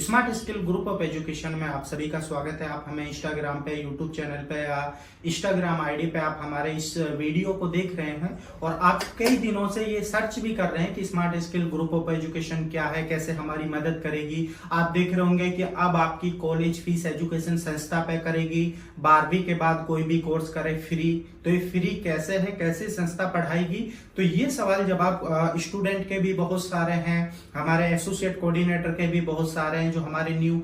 Smart skill group of education में आप सभी का स्वागत है। आप हमें इंस्टाग्राम पे, यूट्यूब चैनल पे या इंस्टाग्राम आईडी पे आप हमारे इस वीडियो को देख रहे हैं और आप कई दिनों से ये सर्च भी कर रहे हैं कि smart skill group of education क्या है, कैसे हमारी मदद करेगी। आप देख रहे होंगे कि अब आपकी कॉलेज फीस एजुकेशन संस्था पे करेगी। 12वीं के बाद कोई भी कोर्स करे फ्री, तो ये फ्री कैसे है, कैसे संस्था पढ़ाएगी। तो ये सवाल जवाब स्टूडेंट के भी बहुत सारे हैं, हमारे एसोसिएट कोऑर्डिनेटर के भी बहुत सारे हैं, जो हमारे न्यू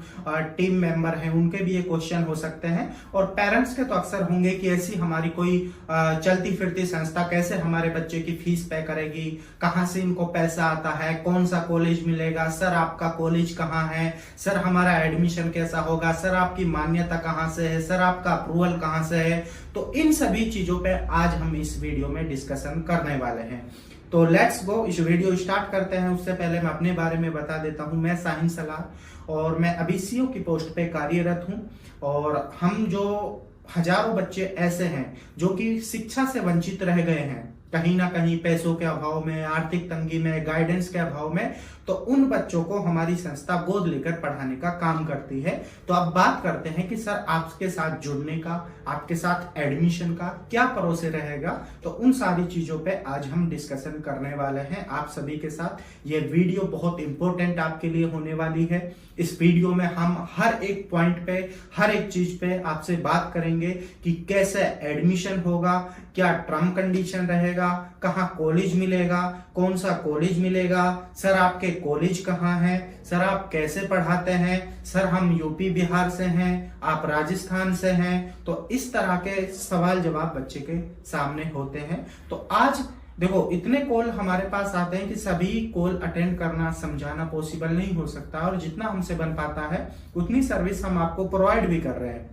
टीम मेंबर हैं उनके भी ये क्वेश्चन हो सकते हैं, और पेरेंट्स के तो अक्सर होंगे कि ऐसी हमारी कोई चलती फिरती संस्था कैसे हमारे बच्चे की फीस पे करेगी, कहां से इनको पैसा आता है, कौन सा कॉलेज मिलेगा, सर आपका कॉलेज कहाँ है, सर हमारा एडमिशन कैसा होगा, सर आपकी मान्यता कहाँ से है, सर आपका अप्रूवल कहाँ से है। तो इन सभी चीजों पे आज हम इस वीडियो में डिस्कशन करने वाले हैं। तो लेट्स गो, इस वीडियो स्टार्ट करते हैं। उससे पहले मैं अपने बारे में बता देता हूं। मैं साहिन सलार और मैं अभी सीईओ की पोस्ट पे कार्यरत हूं, और हम जो हजारों बच्चे ऐसे हैं जो कि शिक्षा से वंचित रह गए हैं, कहीं ना कहीं पैसों के अभाव में, आर्थिक तंगी में, गाइडेंस के अभाव में, तो उन बच्चों को हमारी संस्था गोद लेकर पढ़ाने का काम करती है। तो अब बात करते हैं कि सर आपके साथ जुड़ने का, आपके साथ एडमिशन का क्या प्रोसेस रहेगा। तो उन सारी चीजों पे आज हम डिस्कशन करने वाले हैं आप सभी के साथ। ये वीडियो बहुत इंपॉर्टेंट आपके लिए होने वाली है। इस वीडियो में हम हर एक पॉइंट पे, हर एक चीज पे आपसे बात करेंगे कि कैसे एडमिशन होगा, क्या टर्म कंडीशन रहेगा, कहाँ कॉलेज मिलेगा, कौन सा कॉलेज मिलेगा, सर आपके कॉलेज कहाँ है, सर आप कैसे पढ़ाते हैं, सर हम यूपी बिहार से हैं, आप राजस्थान से हैं। तो इस तरह के सवाल जवाब बच्चे के सामने होते हैं। तो आज देखो, इतने कॉल हमारे पास आते हैं कि सभी कॉल अटेंड करना, समझाना पॉसिबल नहीं हो सकता, और जितना हमसे बन पाता है उतनी सर्विस हम आपको प्रोवाइड भी कर रहे हैं।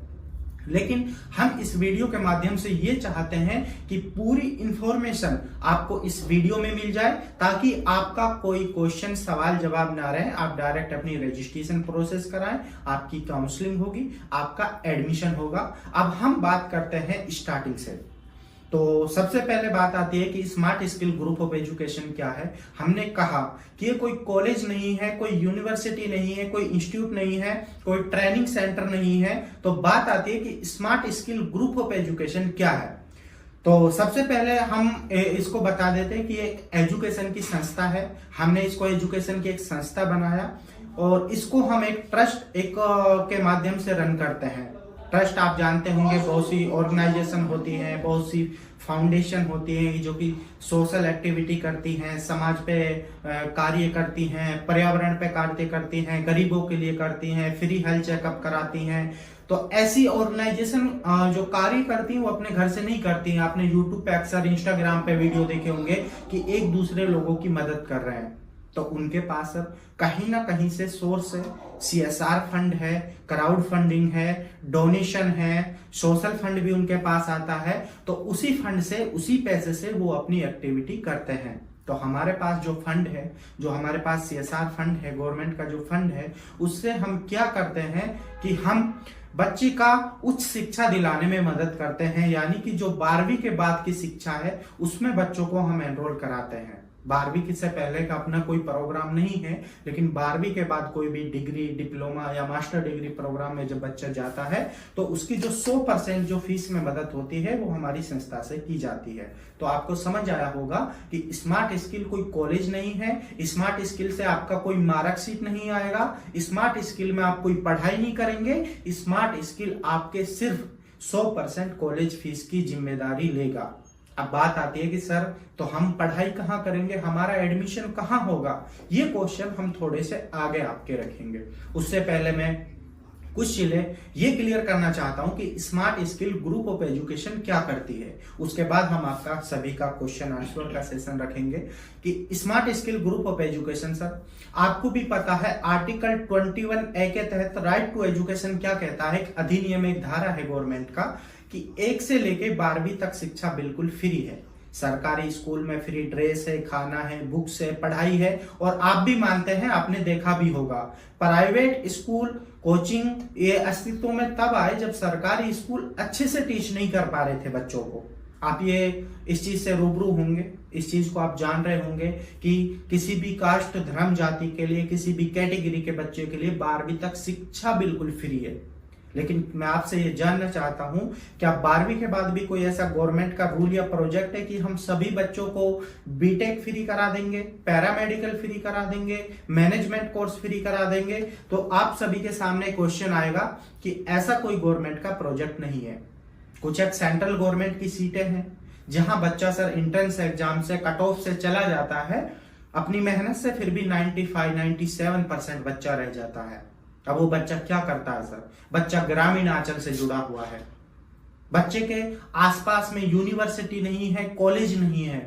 लेकिन हम इस वीडियो के माध्यम से ये चाहते हैं कि पूरी इंफॉर्मेशन आपको इस वीडियो में मिल जाए, ताकि आपका कोई क्वेश्चन, सवाल जवाब ना रहे। आप डायरेक्ट अपनी रजिस्ट्रेशन प्रोसेस कराएं, आपकी काउंसलिंग होगी, आपका एडमिशन होगा। अब हम बात करते हैं स्टार्टिंग से। तो सबसे पहले बात आती है कि smart skill group of education क्या है। हमने कहा कि ये कोई कॉलेज नहीं है, कोई यूनिवर्सिटी नहीं है, कोई इंस्टीट्यूट नहीं है, कोई ट्रेनिंग सेंटर नहीं है। तो बात आती है कि smart skill group of education क्या है। तो सबसे पहले हम इसको बता देते हैं कि एक एजुकेशन की संस्था है। हमने इसको एजुकेशन की एक संस्था बनाया, और इसको हम एक ट्रस्ट के माध्यम से रन करते हैं। ट्रस्ट आप जानते होंगे, बहुत सी ऑर्गेनाइजेशन होती हैं, बहुत सी फाउंडेशन होती हैं जो कि सोशल एक्टिविटी करती हैं, समाज पे कार्य करती हैं, पर्यावरण पे कार्य करती हैं, गरीबों के लिए करती हैं, फ्री हेल्थ चेकअप कराती हैं। तो ऐसी ऑर्गेनाइजेशन जो कार्य करती हैं वो अपने घर से नहीं करती हैं। आपने यूट्यूब पे अक्सर, इंस्टाग्राम पे वीडियो देखे होंगे कि एक दूसरे लोगों की मदद कर रहे हैं। तो उनके पास अब कहीं ना कहीं से सोर्स है, CSR फंड है, क्राउड फंडिंग है, डोनेशन है, सोशल फंड भी उनके पास आता है। तो उसी फंड से, उसी पैसे से वो अपनी एक्टिविटी करते हैं। तो हमारे पास जो फंड है, जो हमारे पास CSR फंड है, गवर्नमेंट का जो फंड है, उससे हम क्या करते हैं कि हम बच्चे का उच्च शिक्षा दिलाने में मदद करते हैं। यानी कि जो 12वीं के बाद की शिक्षा है उसमें बच्चों को हम एनरोल कराते हैं। 12वीं से पहले का अपना कोई प्रोग्राम नहीं है, लेकिन 12वीं के बाद कोई भी डिग्री, डिप्लोमा या मास्टर डिग्री प्रोग्राम में जब बच्चा जाता है तो उसकी जो 100% जो फीस में मदद होती है वो हमारी संस्था से की जाती है। तो आपको समझ आया होगा कि स्मार्ट स्किल कोई कॉलेज नहीं है, स्मार्ट स्किल से आपका कोई मार्कशीट नहीं आएगा, स्मार्ट स्किल में आप कोई पढ़ाई नहीं करेंगे। स्मार्ट स्किल आपके सिर्फ 100% कॉलेज फीस की जिम्मेदारी लेगा। अब बात आती है कि सर तो हम पढ़ाई कहाँ करेंगे, हमारा एडमिशन कहाँ होगा। ये क्वेश्चन हम थोड़े से आगे आपके रखेंगे। उससे पहले मैं कुछ चीजें ये क्लियर करना चाहता हूं कि smart skill group of education क्या करती है। उसके बाद हम आपका सभी का क्वेश्चन आंसर का सेशन रखेंगे कि smart skill group of education, sir आपको भी पता है आर्टिकल 21A के तहत राइट टू एजुकेशन क्या कहता है। एक अधिनियम, एक धारा है गवर्नमेंट का कि 1 से लेके 12वीं तक शिक्षा बिल्कुल फ्री है। सरकारी स्कूल में फ्री ड्रेस है, खाना है, बुक्स है, पढ़ाई है। और आप भी मानते हैं, आपने देखा भी होगा, प्राइवेट स्कूल, कोचिंग ये अस्तित्व में तब आए जब सरकारी स्कूल अच्छे से टीच नहीं कर पा रहे थे बच्चों को। आप ये इस चीज से रूबरू होंगे, इस चीज को आप जान रहे होंगे कि किसी भी कास्ट, धर्म, जाति के लिए, किसी भी कैटेगरी के बच्चे के लिए 12वीं तक शिक्षा बिल्कुल फ्री है। लेकिन मैं आपसे ये जानना चाहता हूं, क्या 12वीं के बाद भी कोई ऐसा गवर्नमेंट का रूल या प्रोजेक्ट है कि हम सभी बच्चों को बीटेक फ्री करा देंगे, पैरामेडिकल फ्री करा देंगे, मैनेजमेंट कोर्स फ्री करा देंगे? तो आप सभी के सामने क्वेश्चन आएगा कि ऐसा कोई गवर्नमेंट का प्रोजेक्ट नहीं है। कुछ एक सेंट्रल गवर्नमेंट की सीटें हैं जहां बच्चा सर एंट्रेंस एग्जाम से, कट ऑफ से चला जाता है अपनी मेहनत से, फिर भी 95-97% बच्चा रह जाता है। अब वो बच्चा क्या करता है सर? बच्चा ग्रामीण आंचल से जुड़ा हुआ है, बच्चे के आसपास में यूनिवर्सिटी नहीं है, कॉलेज नहीं है।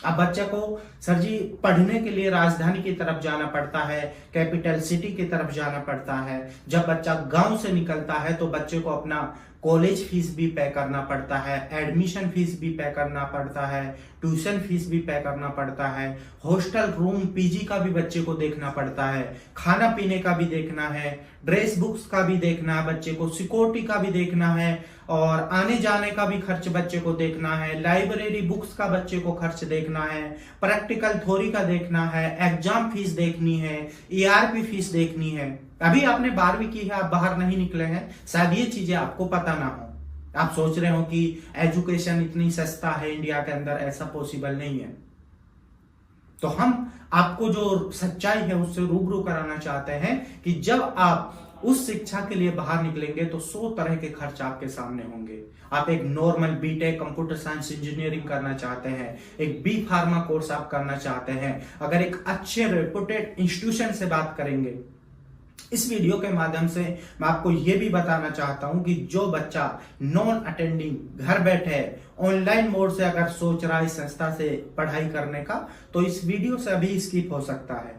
अब बच्चे को सर जी पढ़ने के लिए राजधानी की तरफ जाना पड़ता है, कैपिटल सिटी की तरफ जाना पड़ता है। जब बच्चा गांव से निकलता है तो बच्चे को अपना कॉलेज फीस भी पे करना पड़ता है, एडमिशन फीस भी पे करना पड़ता है, ट्यूशन फीस भी पे करना पड़ता है, हॉस्टल रूम, पीजी का भी बच्चे को देखना पड़ता है, खाना पीने का भी देखना है, ड्रेस बुक्स का भी देखना है बच्चे को, सिक्योरिटी का भी देखना है, और आने जाने का भी खर्च बच्चे को देखना है, लाइब्रेरी बुक्स का बच्चे को खर्च देखना है, प्रैक्टिकल थ्योरी का देखना है, एग्जाम फीस देखनी है, ईआरपी फीस देखनी है। अभी आपने 12वीं की है, आप बाहर नहीं निकले हैं, शायद ये चीजें आपको पता ना हो। आप सोच रहे हो कि एजुकेशन इतनी सस्ता है इंडिया के अंदर, ऐसा पॉसिबल नहीं है। तो हम आपको जो सच्चाई है उससे रूबरू कराना चाहते हैं कि जब आप उस शिक्षा के लिए बाहर निकलेंगे तो 100 तरह के खर्च आपके सामने होंगे। आप एक normal BTech computer science engineering करना चाहते हैं, एक बी फार्मा कोर्स आप करना चाहते हैं, अगर एक अच्छे रेपुटेड इंस्टीट्यूशन से बात करेंगे। इस वीडियो के माध्यम से मैं आपको यह भी बताना चाहता हूं कि जो बच्चा नॉन अटेंडिंग घर बैठे ऑनलाइन मोड से अगर सोच रहा है इस संस्था से पढ़ाई करने का, तो इस वीडियो से अभी स्किप हो सकता है।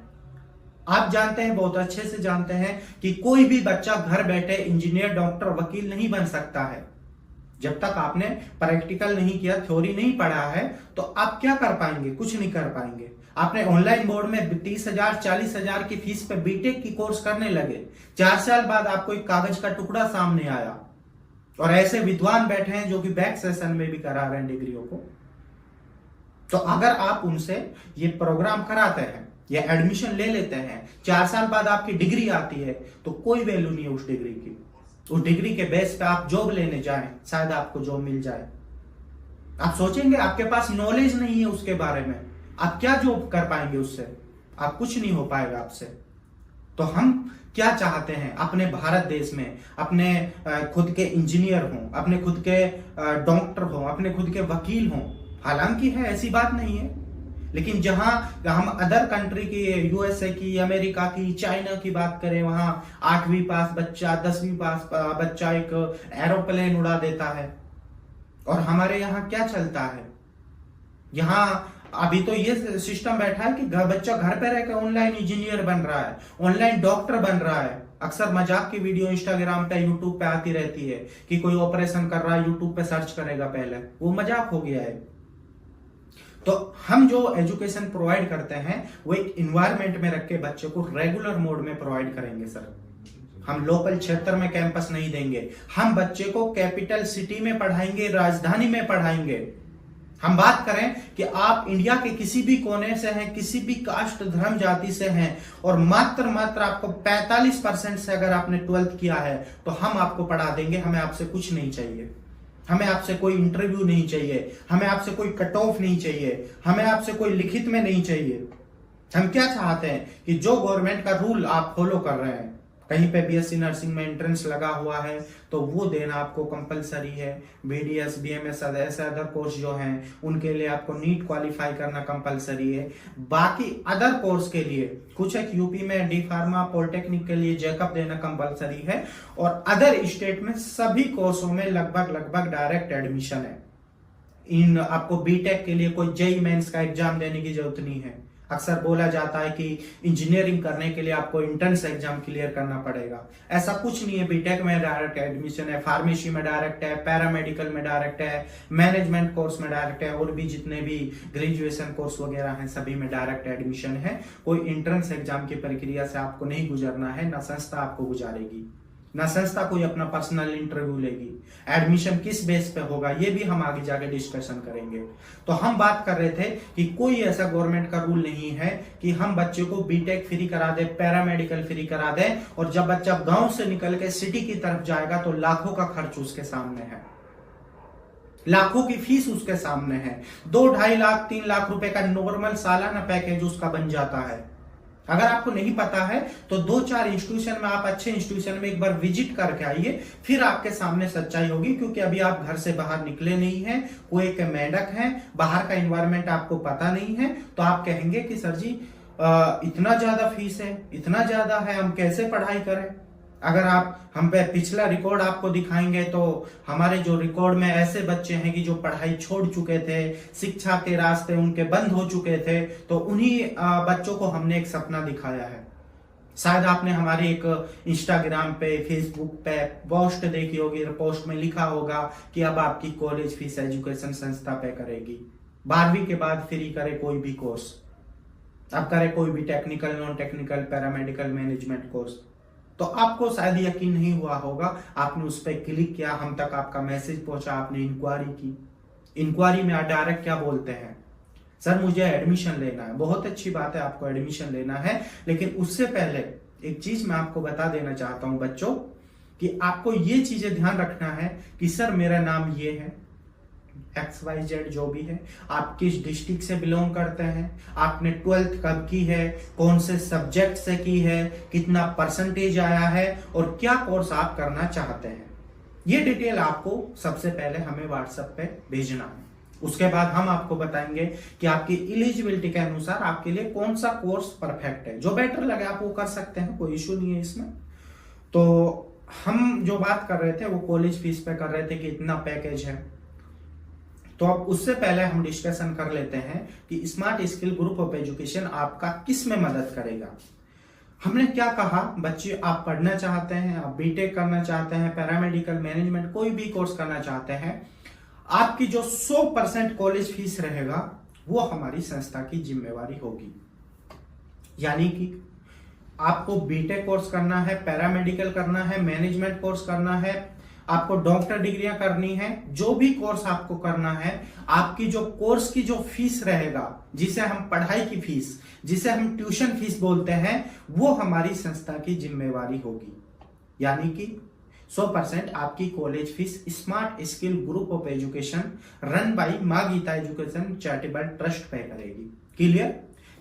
आप जानते हैं, बहुत अच्छे से जानते हैं कि कोई भी बच्चा घर बैठे इंजीनियर, डॉक्टर, वकील नहीं बन सकता है। जब तक आपने प्रैक्टिकल नहीं किया, थ्योरी नहीं पढ़ा है, तो आप क्या कर पाएंगे? कुछ नहीं कर पाएंगे। आपने ऑनलाइन बोर्ड में 30,000 40,000 की फीस पे बीटेक की कोर्स करने लगे, 4 साल बाद आपको एक कागज का टुकड़ा सामने आया, और ऐसे विद्वान बैठे हैं जो कि बैक सेशन में भी करा रहे हैं डिग्रियों को। तो अगर आप उनसे ये प्रोग्राम कराते हैं या एडमिशन ले लेते हैं, 4 साल बाद आपकी डिग्री आती है, तो कोई वैल्यू नहीं है उस डिग्री की। उस डिग्री के बेस पे आप जॉब लेने जाएं, शायद आपको जॉब मिल जाए। आप सोचेंगे आपके पास नॉलेज नहीं है उसके बारे में, आप क्या जॉब कर पाएंगे उससे? आप कुछ नहीं हो पाएगा आपसे। तो हम क्या चाहते हैं अपने भारत देश में? अपने खुद के इंजीनियर हों, अपने खुद के डॉक्टर हों, अपने खुद के वकील हों। हालांकि है, ऐसी बात नहीं है, लेकिन जहां हम अदर कंट्री की, यूएसए की, अमेरिका की, चाइना की बात करें, वहां 8वीं पास बच्चा, 10वीं पास बच्चा एक एरोप्लेन उड़ा देता है। और हमारे यहाँ क्या चलता है? यहाँ अभी तो ये सिस्टम बैठा है कि बच्चा घर पे रहकर ऑनलाइन इंजीनियर बन रहा है, ऑनलाइन डॉक्टर बन रहा है। अक्सर मजाक की वीडियो इंस्टाग्राम पे, यूट्यूब पे आती रहती है कि कोई ऑपरेशन कर रहा है, यूट्यूब पे सर्च करेगा पहले, वो मजाक हो गया है। तो हम जो एजुकेशन प्रोवाइड करते हैं वो एक इन्वायरमेंट में रख के बच्चे को रेगुलर मोड में प्रोवाइड करेंगे सर। हम लोकल क्षेत्र में कैंपस नहीं देंगे, हम बच्चे को कैपिटल सिटी में पढ़ाएंगे, राजधानी में पढ़ाएंगे। हम बात करें कि आप इंडिया के किसी भी कोने से हैं, किसी भी कास्ट, धर्म, जाति से हैं, और मात्र आपको 45% से अगर आपने 12th किया है, तो हम आपको पढ़ा देंगे। हमें आपसे कुछ नहीं चाहिए, हमें आपसे कोई इंटरव्यू नहीं चाहिए, हमें आपसे कोई कट ऑफ नहीं चाहिए, हमें आपसे कोई लिखित में नहीं चाहिए। हम क्या चाहते हैं कि जो गवर्नमेंट का रूल आप फॉलो कर रहे हैं, कहीं पे बीएससी नर्सिंग में एंट्रेंस लगा हुआ है तो वो देना आपको कंपलसरी है। बीडीएस, बीएमएस, ऐसे अदर कोर्स जो हैं उनके लिए आपको नीट क्वालिफाई करना कंपलसरी है। बाकी अदर कोर्स के लिए कुछ एक यूपी में डी फार्मा, पॉलिटेक्निक के लिए जैकअप देना कंपलसरी है, और अदर स्टेट में सभी कोर्सों में लगभग डायरेक्ट एडमिशन है। इन आपको बीटेक के लिए कोई जेईई मेंस का एग्जाम देने की जरूरत नहीं है। अक्सर बोला जाता है कि इंजीनियरिंग करने के लिए आपको एंट्रेंस एग्जाम क्लियर करना पड़ेगा, ऐसा कुछ नहीं है। बीटेक में डायरेक्ट एडमिशन है, फार्मेसी में डायरेक्ट है, पैरामेडिकल में डायरेक्ट है, मैनेजमेंट कोर्स में डायरेक्ट है, और भी जितने भी ग्रेजुएशन कोर्स वगैरह हैं सभी में डायरेक्ट एडमिशन है। कोई एंट्रेंस एग्जाम की प्रक्रिया से आपको नहीं गुजरना है, ना संस्था आपको गुजारेगी। ना संस्था कोई अपना पर्सनल इंटरव्यू लेगी। एडमिशन किस बेस पे होगा ये भी हम आगे जाके डिस्कशन करेंगे। तो हम बात कर रहे थे कि कोई ऐसा गवर्नमेंट का रूल नहीं है कि हम बच्चे को बीटेक फ्री करा दे, पैरामेडिकल फ्री करा दे, और जब बच्चा गांव से निकल के सिटी की तरफ जाएगा तो लाखों का खर्च उसके सामने है, लाखों की फीस उसके सामने है। 2-2.5 लाख 3 लाख रुपए का नॉर्मल सालाना पैकेज उसका बन जाता है। अगर आपको नहीं पता है तो 2-4 इंस्टीट्यूशन में, आप अच्छे इंस्टीट्यूशन में एक बार विजिट करके आइए, फिर आपके सामने सच्चाई होगी। क्योंकि अभी आप घर से बाहर निकले नहीं हैं, कोई एक मेंढक है, बाहर का एनवायरनमेंट आपको पता नहीं है, तो आप कहेंगे कि सर जी इतना ज्यादा फीस है, इतना ज्यादा है, हम कैसे पढ़ाई करें। अगर आप हम पे पिछला रिकॉर्ड आपको दिखाएंगे तो हमारे जो रिकॉर्ड में ऐसे बच्चे हैं कि जो पढ़ाई छोड़ चुके थे, शिक्षा के रास्ते उनके बंद हो चुके थे, तो उन्हीं बच्चों को हमने एक सपना दिखाया है। शायद आपने हमारे एक इंस्टाग्राम पे, फेसबुक पे पोस्ट देखी होगी, पोस्ट में लिखा होगा कि अब आपकी कॉलेज फीस एजुकेशन संस्था पे करेगी, 12वीं के बाद फ्री करे कोई भी कोर्स, अब करे कोई भी technical, non technical, paramedical, management course. तो आपको शायद यकीन नहीं हुआ होगा, आपने उस पर क्लिक किया, हम तक आपका मैसेज पहुंचा, आपने इंक्वायरी की। इंक्वायरी में डायरेक्ट क्या बोलते हैं, सर मुझे एडमिशन लेना है। बहुत अच्छी बात है, आपको एडमिशन लेना है, लेकिन उससे पहले एक चीज मैं आपको बता देना चाहता हूं बच्चों, कि आपको ये चीजें ध्यान रखना है कि सर मेरा नाम ये है, XYZ जो भी है, आप किस डिस्ट्रिक्ट से बिलोंग करते हैं, आपने 12th कब की है, कौन से सब्जेक्ट से की है, कितना परसेंटेज आया है, और क्या कोर्स आप करना चाहते हैं। ये डिटेल आपको सबसे पहले हमें व्हाट्सएप पे भेजना है। उसके बाद हम आपको बताएंगे कि आपकी एलिजिबिलिटी के अनुसार आपके लिए कौन सा कोर्स परफेक्ट है। जो बेटर लगे आप वो कर सकते हैं, कोई इश्यू नहीं है इसमें। तो हम जो बात कर रहे थे वो कॉलेज फीस पे कर रहे थे कि इतना पैकेज है। तो अब उससे पहले हम डिस्कशन कर लेते हैं कि smart skill group of education आपका किस में मदद करेगा। हमने क्या कहा, बच्चे आप पढ़ना चाहते हैं, आप बीटेक करना चाहते हैं, पैरामेडिकल, मैनेजमेंट, कोई भी कोर्स करना चाहते हैं, आपकी जो 100% कॉलेज फीस रहेगा वो हमारी संस्था की जिम्मेवारी होगी। यानी कि आपको बीटेक कोर्स करना है, पैरामेडिकल करना है, मैनेजमेंट कोर्स करना है, आपको डॉक्टर डिग्रियां करनी है, जो भी कोर्स आपको करना है, आपकी जो कोर्स की जो फीस रहेगा, जिसे हम पढ़ाई की फीस, जिसे हम ट्यूशन फीस बोलते हैं, वो हमारी संस्था की जिम्मेवारी होगी। यानी कि 100% आपकी college fees smart skill group of education run by मां गीता एजुकेशन चैरिटेबल ट्रस्ट पे करेगी। क्लियर?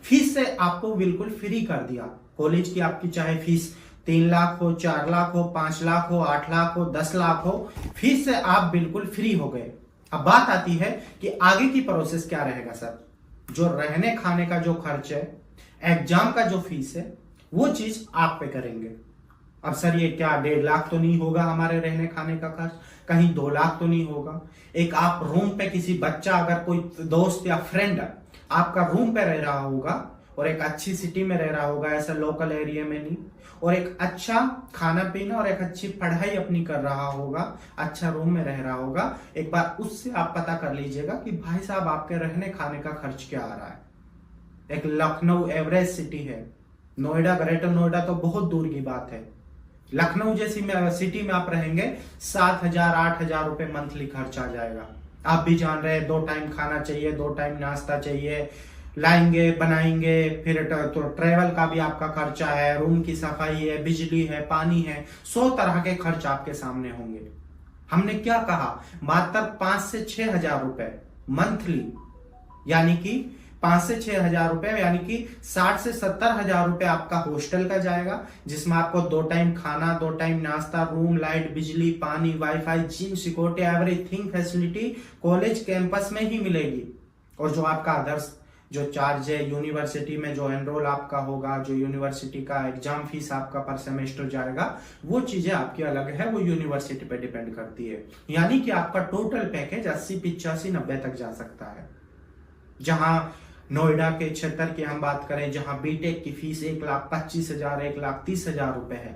फीस से आपको बिल्कुल फ्री कर दिया। कॉलेज की आपकी चाहे फीस 3 लाख हो, 4 लाख हो, 5 लाख हो, 8 लाख हो, 10 लाख हो, फीस से आप बिल्कुल फ्री हो गए। अब बात आती है कि आगे की प्रोसेस क्या रहेगा सर। जो रहने खाने का जो खर्च है, एग्जाम का जो फीस है, वो चीज आप पे करेंगे। अब सर ये क्या 1.5 लाख तो नहीं होगा हमारे रहने खाने का खर्च, कहीं 2 लाख तो नहीं होगा। एक आप रूम पे किसी बच्चा, अगर कोई दोस्त या फ्रेंड आपका रूम पे रह रहा होगा और एक अच्छी सिटी में रह रहा होगा, ऐसा लोकल एरिया में नहीं, और एक अच्छा खाना पीना और एक अच्छी पढ़ाई अपनी कर रहा होगा, अच्छा रूम में रह रहा होगा, एक बार उससे आप पता कर लीजिएगा कि भाई साहब आपके रहने खाने का खर्च क्या आ रहा है। एक लखनऊ एवरेज सिटी है, नोएडा, ग्रेटर नोएडा तो बहुत दूर की बात है। लखनऊ जैसी सिटी में आप रहेंगे, 7,000-8,000 रुपए मंथली खर्च आ जाएगा। आप भी जान रहे हैं, 2 टाइम खाना चाहिए, 2 टाइम नाश्ता चाहिए, लाएंगे, बनाएंगे, फिर तो ट्रेवल का भी आपका खर्चा है, रूम की सफाई है, बिजली है, पानी है, 100 तरह के खर्च आपके सामने होंगे। हमने क्या कहा, मात्र 5 से 6,000 रुपए मंथली, यानी कि 5 से 6,000 रुपए, यानी कि 60 से 70,000 रुपए आपका हॉस्टल का जाएगा, जिसमें आपको 2 टाइम खाना, 2 टाइम नाश्ता, रूम, लाइट, बिजली, पानी, wifi, gym, security, everything facility college campus में ही मिलेगी। और जो आपका अदर्स जो चार्ज है, यूनिवर्सिटी में जो एनरोल आपका होगा, जो यूनिवर्सिटी का एग्जाम फीस आपका पर सेमेस्टर जाएगा, वो चीजें आपकी अलग है, वो यूनिवर्सिटी पे डिपेंड करती है। यानी कि आपका टोटल पैकेज 80, 85, 90 तक जा सकता है। जहां नोएडा के क्षेत्र की हम बात करें, जहां बीटेक की फीस 1,25,000, 1,30,000 रुपए है,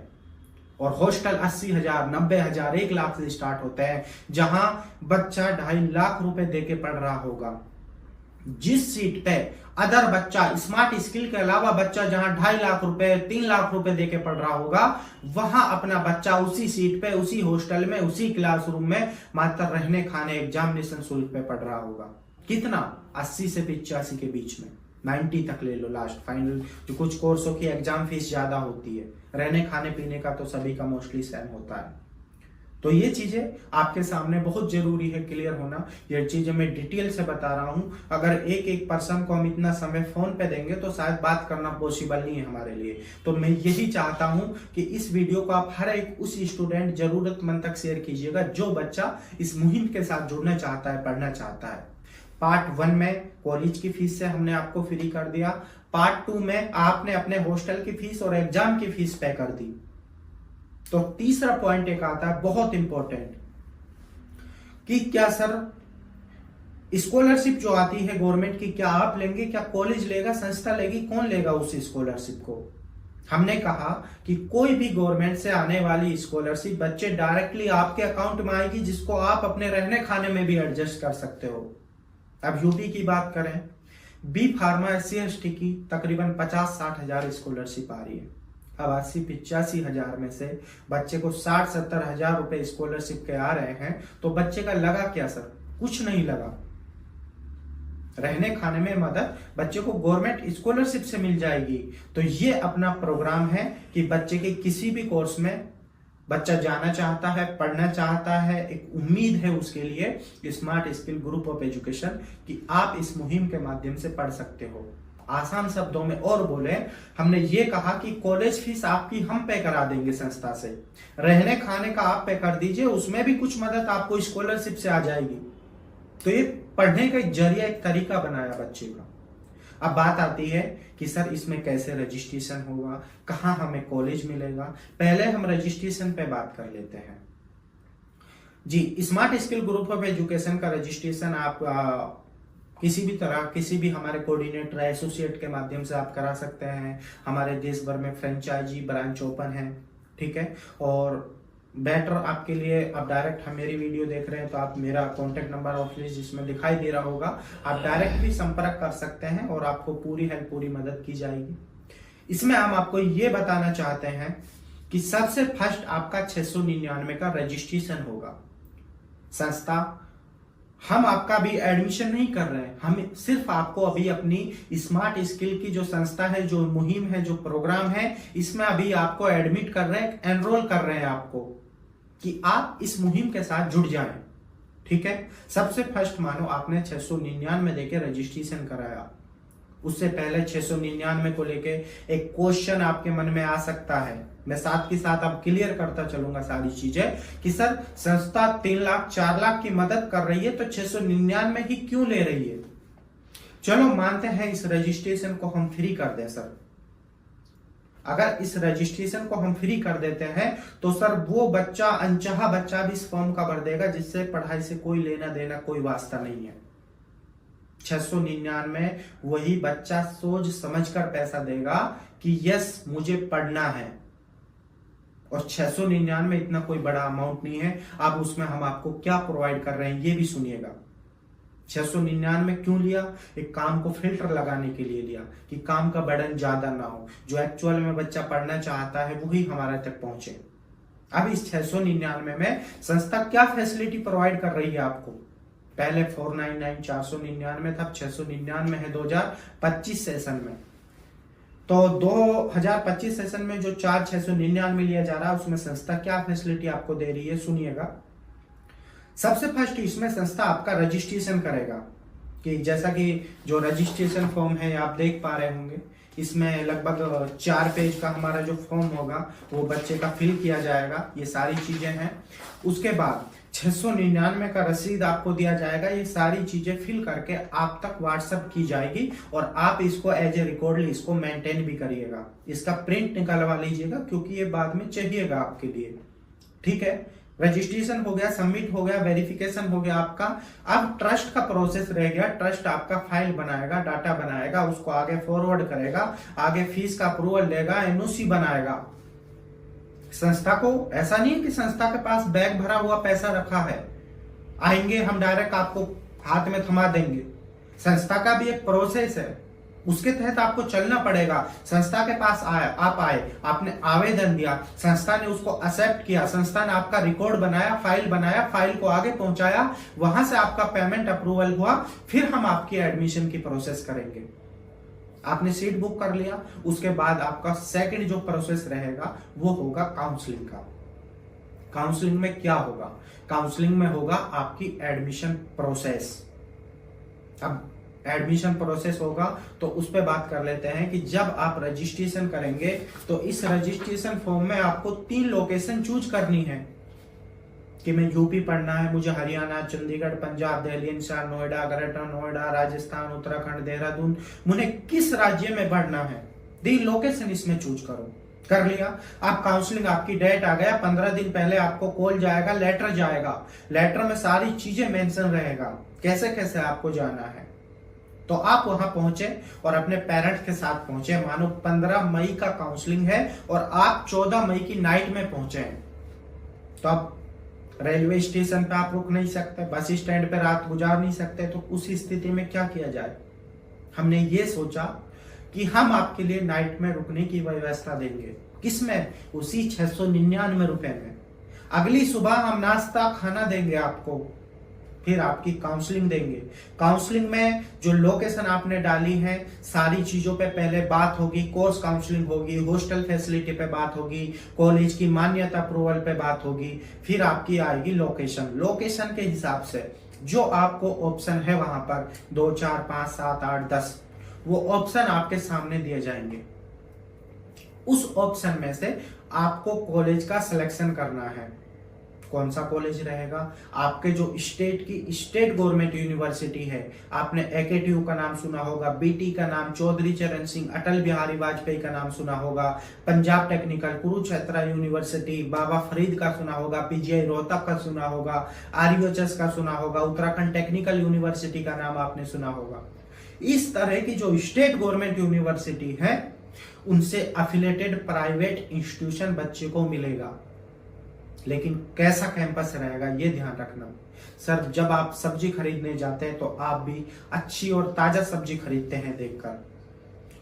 और हॉस्टल 80,000, 90,000, 1 लाख से स्टार्ट होते हैं, जहां बच्चा 2.5 लाख रुपए देके पढ़ रहा होगा। जिस सीट पे अदर बच्चा स्मार्ट स्किल के अलावा बच्चा जहां 2.5 लाख रुपए 3 लाख रुपए देके पढ़ रहा होगा, वहां अपना बच्चा उसी सीट पे, उसी हॉस्टल में, उसी क्लासरूम में मात्र रहने खाने एग्जामिनेशन शुल्क पे पढ़ रहा होगा। कितना? 80 से 85 के बीच में, 90 तक ले लो लास्ट फाइनल। जो कुछ कोर्सों की एग्जाम फीस ज्यादा होती है, रहने खाने पीने का तो सभी का मोस्टली सेम होता है। तो ये चीजें आपके सामने बहुत जरूरी है क्लियर होना। ये चीजें मैं डिटेल से बता रहा हूं। अगर एक एक पर्सन को हम इतना समय फोन पे देंगे तो शायद बात करना पॉसिबल नहीं है हमारे लिए। तो मैं यही चाहता हूं कि इस वीडियो को आप हर एक उस स्टूडेंट जरूरतमंद तक शेयर कीजिएगा जो बच्चा इस मुहिम के साथ जुड़ना चाहता है, पढ़ना चाहता है। पार्ट 1 में कॉलेज की फीस से हमने आपको फ्री कर दिया। पार्ट 2 में आपने अपने हॉस्टल की फीस और एग्जाम की फीस पे कर दी। तो तीसरा पॉइंट एक आता है बहुत इंपॉर्टेंट, कि क्या सर स्कॉलरशिप जो आती है गवर्नमेंट की, क्या आप लेंगे, क्या कॉलेज लेगा, संस्था लेगी, कौन लेगा उस स्कॉलरशिप को? हमने कहा कि कोई भी गवर्नमेंट से आने वाली स्कॉलरशिप बच्चे डायरेक्टली आपके अकाउंट में आएगी, जिसको आप अपने रहने खाने में भी एडजस्ट कर सकते हो। अब यूपी की बात करें, बी फार्मा SC/ST की तकरीबन 50-60 हजार स्कॉलरशिप आ रही है। अब 80-85 हजार में से बच्चे को 60-70 हजार रुपए स्कॉलरशिप के आ रहे हैं, तो बच्चे का लगा क्या सर? कुछ नहीं लगा। रहने खाने में मदद बच्चे को गवर्नमेंट स्कॉलरशिप से मिल जाएगी। तो ये अपना प्रोग्राम है कि बच्चे के किसी भी कोर्स में बच्चा जाना चाहता है, पढ़ना चाहता है, एक उम्मीद है उसके लिए smart skill group of education कि आप इस मुहिम के माध्यम से पढ़ सकते हो। आसान शब्दों में और बोले, हमने ये कहा कि कॉलेज फीस आपकी हम पे करा देंगे संस्था से, रहने खाने का आप पे कर दीजिए, उसमें भी कुछ मदद आपको स्कॉलरशिप से आ जाएगी। तो ये पढ़ने का एक जरिया, एक तरीका बनाया बच्चे का। अब बात आती है कि सर इसमें कैसे रजिस्ट्रेशन होगा, कहां हमें कॉलेज मिलेगा। पहले हम रजिस्ट्रेशन पे बात कर लेते हैं। जी, smart skill group of education का रजिस्ट्रेशन आप किसी भी तरह, किसी भी हमारे कोऑर्डिनेटर एसोसिएट के माध्यम से आप करा सकते हैं। हमारे देश भर में फ्रेंचाइजी ब्रांच ओपन है, ठीक है। और बेटर आपके लिए, आप डायरेक्ट हम मेरी वीडियो देख रहे हैं तो आप मेरा कॉन्टेक्ट नंबर ऑफिस जिसमें दिखाई दे रहा होगा, आप डायरेक्ट भी संपर्क कर सकते हैं और आपको पूरी हेल्प, पूरी मदद की जाएगी। इसमें हम आपको ये बताना चाहते हैं कि सबसे फर्स्ट आपका 699 का रजिस्ट्रेशन होगा। संस्था, हम आपका भी एडमिशन नहीं कर रहे हैं, हम सिर्फ आपको अभी अपनी स्मार्ट स्किल की जो संस्था है, जो मुहिम है, जो प्रोग्राम है, इसमें अभी आपको एडमिट कर रहे हैं, एनरोल कर रहे हैं आपको कि आप इस मुहिम के साथ जुड़ जाएं, ठीक है। सबसे फर्स्ट मानो आपने 699 देके रजिस्ट्रेशन कराया, उससे पहले 699 को लेके एक क्वेश्चन आपके मन में आ सकता है। मैं साथ के साथ अब क्लियर करता चलूंगा सारी चीजें कि सर संस्था 3 लाख 4 लाख की मदद कर रही है तो 699 ही क्यों ले रही है? चलो मानते हैं इस रजिस्ट्रेशन को हम फ्री कर दें सर। अगर इस रजिस्ट्रेशन को हम फ्री कर देते हैं तो सर वो बच्चा, अनचाहा बच्चा भी इस फॉर्म का भर देगा जिससे पढ़ाई से कोई लेना देना, कोई वास्ता नहीं है। 699 वही बच्चा सोच समझ कर पैसा देगा कि यस मुझे पढ़ना है, और 699 इतना कोई बड़ा अमाउंट नहीं है। अब उसमें हम आपको क्या प्रोवाइड कर रहे हैं ये भी सुनिएगा। 699 क्यों लिया? एक काम को फिल्टर लगाने के लिए लिया कि काम का बर्डन ज्यादा ना हो, जो एक्चुअल में बच्चा पढ़ना चाहता है वही हमारे तक पहुंचे। अब इस 699 में संस्था क्या फैसिलिटी प्रोवाइड कर रही है आपको? पहले 499 499 था, अब 699 है 2025 सेशन में। तो 2025 सेशन में जो चार्ज 699 लिया जा रहा है उसमें संस्था क्या फैसिलिटी आपको दे रही है सुनिएगा। सबसे फर्स्ट इसमें संस्था आपका रजिस्ट्रेशन करेगा, कि जैसा कि जो रजिस्ट्रेशन फॉर्म है आप देख पा रहे होंगे, इसमें लगभग 4 पेज का हमारा जो फॉर्म होगा वो बच्चे का फिल किया जाएगा। ये सारी चीजें हैं। उसके बाद 699 का रसीद आपको दिया जाएगा। ये सारी चीजें फिल करके आप तक व्हाट्सएप की जाएगी और आप इसको एज ए रिकॉर्ड इसको मेंटेन भी करिएगा। इसका प्रिंट निकलवा लीजिएगा क्योंकि ये बाद में चाहिएगा आपके लिए, ठीक है। रजिस्ट्रेशन हो गया, सबमिट हो गया, वेरिफिकेशन हो गया आपका। अब ट्रस्ट का प्रोसेस रह गया। ट्रस्ट आपका फाइल बनाएगा, डाटा बनाएगा, उसको आगे फॉरवर्ड करेगा, आगे फीस का अप्रूवल देगा, एनओसी बनाएगा। संस्था को ऐसा नहीं है कि संस्था के पास बैग भरा हुआ पैसा रखा है, आएंगे हम डायरेक्ट आपको हाथ में थमा देंगे। संस्था का भी एक प्रोसेस है, उसके तहत आपको चलना पड़ेगा। संस्था के पास आप आए, आपने आवेदन दिया, संस्था ने उसको एक्सेप्ट किया, संस्था ने आपका रिकॉर्ड बनाया, फाइल को आगे पहुंचाया, वहां से आपका पेमेंट अप्रूवल हुआ, फिर हम आपकी एडमिशन की प्रोसेस करेंगे। आपने सीट बुक कर लिया, उसके बाद आपका सेकंड जो प्रोसेस रहेगा वो होगा काउंसलिंग का। काउंसलिंग में क्या होगा? काउंसलिंग में होगा आपकी एडमिशन प्रोसेस। अब एडमिशन प्रोसेस होगा तो उस पर बात कर लेते हैं कि जब आप रजिस्ट्रेशन करेंगे तो इस रजिस्ट्रेशन फॉर्म में आपको 3 लोकेशन चूज करनी है कि मैं यूपी पढ़ना है, मुझे हरियाणा, चंडीगढ़, पंजाब, दिल्ली, एनसीआर, नोएडा, ग्रेटर नोएडा, राजस्थान, उत्तराखंड, देहरादून, मुझे किस राज्य में पढ़ना है, 3 लोकेशन इसमें चूज करो। कर लिया, आप काउंसलिंग, आपकी डेट आ गया, 15 दिन पहले आपको कॉल जाएगा, लेटर जाएगा, लेटर में सारी चीजें मेंशन रहेगा, कैसे कैसे आपको जाना है। तो आप वहां पहुंचे और अपने पेरेंट्स के साथ पहुंचे। मानो 15 मई का काउंसलिंग है और आप 14 मई की नाइट में पहुंचे, तो आप रेलवे स्टेशन पे आप रुक नहीं सकते, बस स्टैंड पे रात गुजार नहीं सकते। तो उस स्थिति में क्या किया जाए? हमने ये सोचा कि हम आपके लिए नाइट में रुकने की व्यवस्था देंगे। किसमें? उसी 699 रुपए में। अगली सुबह हम नाश्ता खाना देंगे आपको, फिर आपकी काउंसलिंग देंगे। काउंसलिंग में जो लोकेशन आपने डाली है, सारी चीजों पे पहले बात होगी, कोर्स काउंसलिंग होगी, हॉस्टल फैसिलिटी पे बात होगी, कॉलेज की मान्यता अप्रूवल पे बात होगी, फिर आपकी आएगी लोकेशन। लोकेशन के हिसाब से जो आपको ऑप्शन है वहां पर 2, 4, 5, 7, 8, 10 वो ऑप्शन आपके सामने दिए जाएंगे। उस ऑप्शन में से आपको कॉलेज का सिलेक्शन करना है। कौन सा कॉलेज रहेगा? आपके जो स्टेट गवर्नमेंट यूनिवर्सिटी है, आपने एकेटीयू का नाम सुना होगा, बीटी का नाम, चौधरी चरण सिंह, अटल बिहारी वाजपेयी का नाम सुना होगा, पंजाब टेक्निकल, कुरुक्षेत्र यूनिवर्सिटी, बाबा फरीद का सुना होगा, पीजीआई रोहतक का सुना होगा, आरयूएचएस का सुना होगा, उत्तराखंड टेक्निकल यूनिवर्सिटी का नाम आपने सुना होगा। इस तरह की जो स्टेट गवर्नमेंट यूनिवर्सिटी है उनसे एफिलिएटेड प्राइवेट इंस्टीट्यूशन बच्चे को मिलेगा। लेकिन कैसा कैंपस रहेगा ये ध्यान रखना। सर, जब आप सब्जी खरीदने जाते हैं तो आप भी अच्छी और ताजा सब्जी खरीदते हैं देखकर,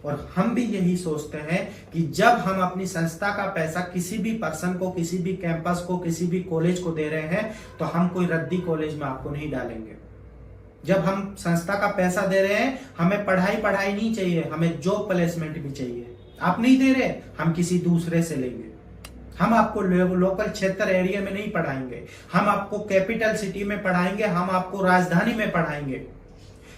और हम भी यही सोचते हैं कि जब हम अपनी संस्था का पैसा किसी भी पर्सन को, किसी भी कैंपस को, किसी भी कॉलेज को दे रहे हैं तो हम कोई रद्दी कॉलेज में आपको नहीं डालेंगे। जब हम संस्था का पैसा दे रहे हैं, हमें पढ़ाई नहीं चाहिए, हमें जॉब प्लेसमेंट भी चाहिए। आप नहीं दे रहे, हम किसी दूसरे से लेंगे। हम आपको लोकल क्षेत्र एरिया में नहीं पढ़ाएंगे, हम आपको कैपिटल सिटी में पढ़ाएंगे, हम आपको राजधानी में पढ़ाएंगे।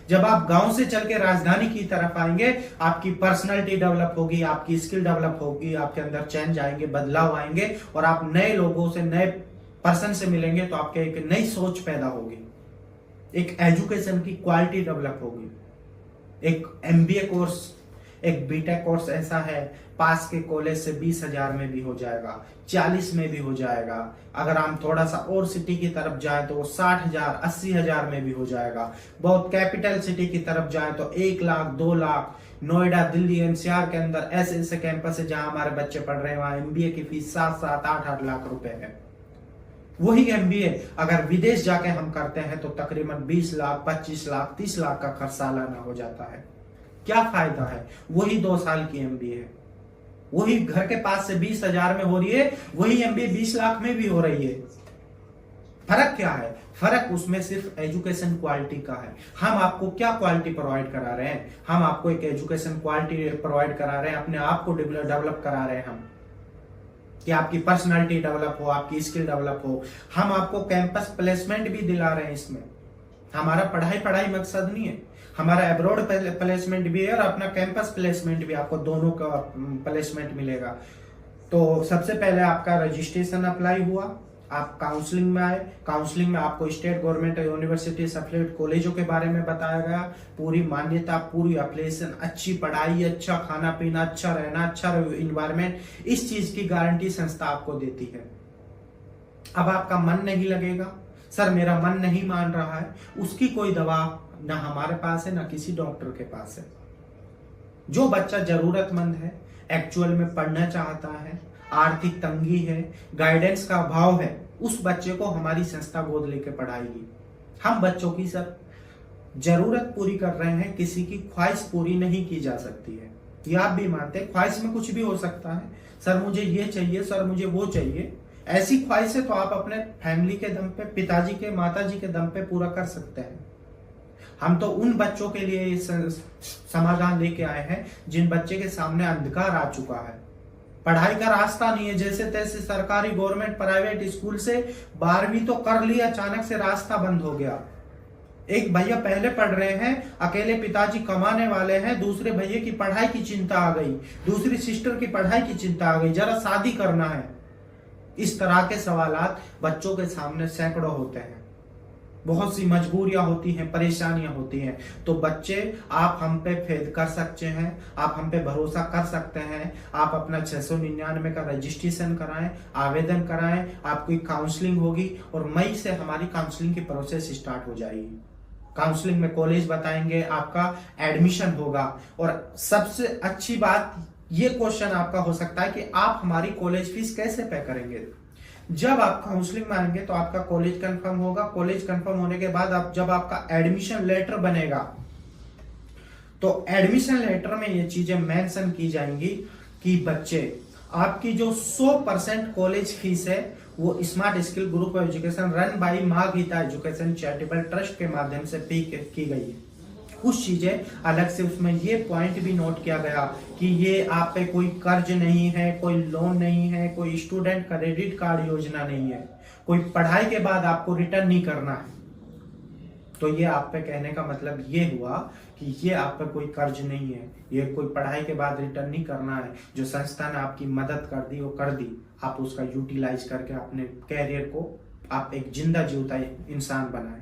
जब आप गांव से चल के राजधानी की तरफ आएंगे, आपकी पर्सनालिटी डेवलप होगी, आपकी स्किल डेवलप होगी, आपके अंदर चेंज आएंगे, बदलाव आएंगे, और आप नए लोगों से, नए पर्सन से मिलेंगे तो आपके एक नई सोच पैदा होगी, एक एजुकेशन की क्वालिटी डेवलप होगी। एक एमबीए कोर्स, एक बीटेक कोर्स ऐसा है, पास के कॉलेज से 20,000 में भी हो जाएगा, 40 में भी हो जाएगा। अगर हम थोड़ा सा और सिटी की तरफ जाए तो वो 60,000, 80,000 में भी हो जाएगा। बहुत कैपिटल सिटी की तरफ जाए तो 1 लाख, 2 लाख। नोएडा, दिल्ली, एनसीआर के अंदर ऐसे ऐसे कैंपस है जहां हमारे बच्चे पढ़ रहे हैं, वहां एमबीए की फीस 7-7, 8-8 लाख रुपए है। वही एमबीए अगर विदेश जाके हम करते हैं तो तकरीबन 20 लाख, 25 लाख, 30 लाख का खर्च सालाना हो जाता है। क्या फायदा है? वही 2 साल की एमबीए है, वही घर के पास से 20,000 में हो रही है, वही एमबीए 20 लाख में भी हो रही है। फर्क क्या है? फर्क उसमें सिर्फ एजुकेशन क्वालिटी का है। हम आपको क्या क्वालिटी प्रोवाइड करा रहे हैं? हम आपको एक एजुकेशन क्वालिटी प्रोवाइड करा रहे हैं, अपने आप को डेवलप करा रहे हैं हम, कि आपकी पर्सनालिटी डेवलप हो, आपकी स्किल डेवलप हो। हम आपको कैंपस प्लेसमेंट भी दिला रहे हैं। इसमें हमारा पढ़ाई मकसद नहीं है, हमारा एब्रॉड प्लेसमेंट भी है और अपना कैंपस प्लेसमेंट भी, आपको दोनों का प्लेसमेंट मिलेगा। तो सबसे पहले आपका रजिस्ट्रेशन अप्लाई हुआ, आप काउंसलिंग में आए। काउंसलिंग में आपको स्टेट गवर्नमेंट यूनिवर्सिटी एफिलिएटेड कॉलेजों के बारे में बताया गया, पूरी मान्यता, पूरी एप्लीकेशन, अच्छी पढ़ाई, अच्छा खाना पीना, अच्छा रहना, अच्छा इन्वायरमेंट, इस चीज की गारंटी संस्था आपको देती है। अब आपका मन नहीं लगेगा, सर मेरा मन नहीं मान रहा है, उसकी कोई दवा ना हमारे पास है ना किसी डॉक्टर के पास है। जो बच्चा जरूरतमंद है, एक्चुअल में पढ़ना चाहता है, आर्थिक तंगी है, गाइडेंस का अभाव है, उस बच्चे को हमारी संस्था गोद लेके पढ़ाएगी। हम बच्चों की सर जरूरत पूरी कर रहे हैं, किसी की ख्वाहिश पूरी नहीं की जा सकती है। ये आप भी मानते हैं, ख्वाहिश में कुछ भी हो सकता है। सर मुझे ये चाहिए, सर मुझे वो चाहिए। ऐसी ख्वाहिश है तो आप अपने फैमिली के दम पे, पिताजी के, माताजी के दम पे पूरा कर सकते हैं। हम तो उन बच्चों के लिए समाधान लेके आए हैं जिन बच्चे के सामने अंधकार आ चुका है, पढ़ाई का रास्ता नहीं है, जैसे तैसे सरकारी, गवर्नमेंट, प्राइवेट स्कूल से 12वीं तो कर ली, अचानक से रास्ता बंद हो गया। एक भैया पहले पढ़ रहे हैं, अकेले पिताजी कमाने वाले हैं, दूसरे भैया की पढ़ाई की चिंता आ गई, दूसरी सिस्टर की पढ़ाई की चिंता आ गई, जरा शादी करना है। इस तरह के सवालात बच्चों के सामने सैकड़ों होते हैं, बहुत सी मजबूरियां होती हैं, परेशानियां होती हैं। तो बच्चे, आप हम पे फेद कर सकते हैं, आप हम पे भरोसा कर सकते हैं। आप अपना 699 का रजिस्ट्रेशन कराएं, आवेदन कराएं, आपकी काउंसलिंग होगी और मई से हमारी काउंसलिंग की प्रोसेस स्टार्ट हो जाएगी। काउंसलिंग में कॉलेज बताएंगे, आपका एडमिशन होगा। और सबसे अच्छी बात, ये क्वेश्चन आपका हो सकता है कि आप हमारी कॉलेज फीस कैसे पे करेंगे। जब आप काउंसलिंग में आएंगे तो आपका कॉलेज कंफर्म होगा। कॉलेज कंफर्म होने के बाद जब आपका एडमिशन लेटर बनेगा तो एडमिशन लेटर में ये चीजें मेंशन की जाएंगी कि बच्चे, आपकी जो 100% कॉलेज फीस है वो smart skill group of education run by मां गीता एजुकेशन चैरिटेबल ट्रस्ट के माध्यम से पे की गई है। कुछ चीजें अलग से उसमें ये पॉइंट भी नोट किया गया कि ये आप पे कोई कर्ज नहीं है, कोई लोन नहीं है, कोई स्टूडेंट क्रेडिट कार्ड योजना नहीं है, कोई पढ़ाई के बाद आपको रिटर्न नहीं करना है। तो ये आप पे कहने का मतलब ये हुआ कि ये आप पे कोई कर्ज नहीं है, ये कोई पढ़ाई के बाद रिटर्न नहीं करना है। जो संस्था ने आपकी मदद कर दी वो कर दी, आप उसका यूटिलाइज करके अपने कैरियर को आप एक जिंदा जीवता इंसान बनाए।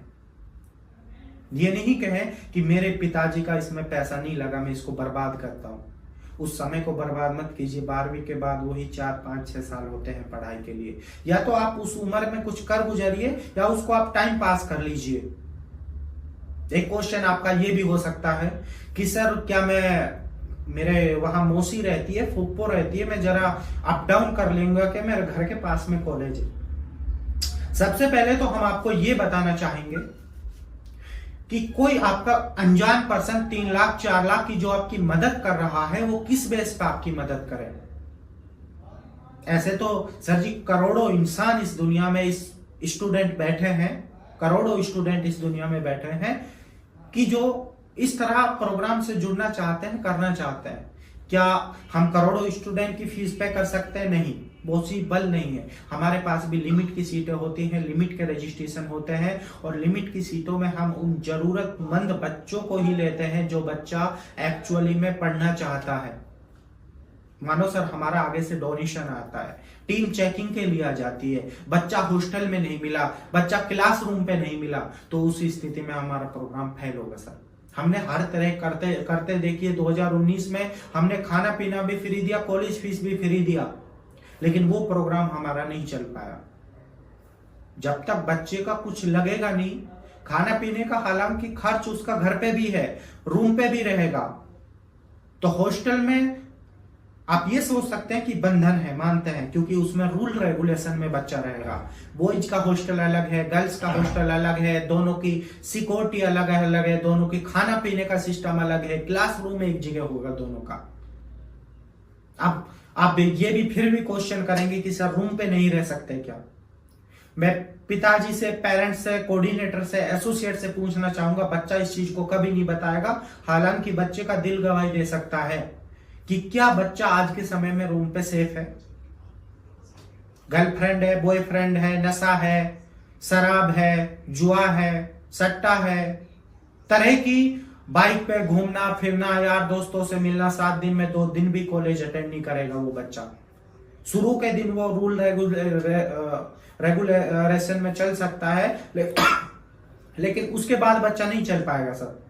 ये नहीं कहें कि मेरे पिताजी का इसमें पैसा नहीं लगा, मैं इसको बर्बाद करता हूं। उस समय को बर्बाद मत कीजिए। 12वीं के बाद वही 4, 5, 6 साल होते हैं पढ़ाई के लिए। या तो आप उस उम्र में कुछ कर गुजरिए या उसको आप टाइम पास कर लीजिए। एक क्वेश्चन आपका ये भी हो सकता है कि सर क्या मेरे वहां मौसी रहती है, फूफो रहती है, मैं जरा अप डाउन कर लूंगा कि मेरे घर के पास में कॉलेज है। सबसे पहले तो हम आपको ये बताना चाहेंगे कि कोई आपका अनजान पर्सन 3 लाख 4 लाख की जो आपकी मदद कर रहा है वो किस बेस पर आपकी मदद करे। ऐसे तो सर जी करोड़ों इंसान इस दुनिया में, इस स्टूडेंट बैठे हैं, करोड़ों स्टूडेंट इस दुनिया में बैठे हैं कि जो इस तरह प्रोग्राम से जुड़ना चाहते हैं, करना चाहते हैं। क्या हम करोड़ों स्टूडेंट की फीस पे कर सकते हैं? नहीं, पॉसिबल नहीं है। हमारे पास भी लिमिट की सीटें होती हैं, लिमिट के रजिस्ट्रेशन होते हैं और लिमिट की सीटों में हम उन जरूरतमंद बच्चों को ही लेते हैं जो बच्चा एक्चुअली में पढ़ना चाहता है। मानो सर हमारा आगे से डोनेशन आता है, टीम चेकिंग के लिए आ जाती है, बच्चा हॉस्टल में नहीं मिला, बच्चा क्लासरूम पे नहीं मिला, तो उस स्थिति में हमारा प्रोग्राम फेल होगा सर। हमने हर तरह करते देखिए 2019 में हमने खाना पीना भी फ्री दिया, कॉलेज फीस भी फ्री दिया, लेकिन वो प्रोग्राम हमारा नहीं चल पाया। जब तक बच्चे का कुछ लगेगा नहीं, खाना पीने का हालांकि खर्च उसका घर पे भी है, रूम पे भी रहेगा, तो हॉस्टल में आप ये सोच सकते हैं कि बंधन है, मानते हैं, क्योंकि उसमें रूल रेगुलेशन में बच्चा रहेगा। बॉयज का हॉस्टल अलग है, गर्ल्स का हॉस्टल अलग है, दोनों की सिक्योरिटी अलग है, दोनों की खाना पीने का सिस्टम अलग है, क्लासरूम एक जगह होगा दोनों का। अब आप ये भी फिर भी क्वेश्चन करेंगे कि सर रूम पे नहीं रह सकते क्या? मैं पिताजी से, पेरेंट्स से, कोऑर्डिनेटर से, एसोसिएट से पूछना चाहूंगा। बच्चा इस चीज को कभी नहीं बताएगा, हालांकि बच्चे का दिल गवाही दे सकता है कि क्या बच्चा आज के समय में रूम पे सेफ है। गर्लफ्रेंड है, बॉयफ्रेंड है, नशा है, शराब है, जुआ है, सट्टा है, तरह की बाइक पे घूमना फिरना, यार दोस्तों से मिलना, 7 दिन में 2 दिन भी कॉलेज अटेंड नहीं करेगा वो बच्चा। शुरू के दिन वो रूल रेगुलेशन में चल सकता है, लेकिन उसके बाद बच्चा नहीं चल पाएगा सर।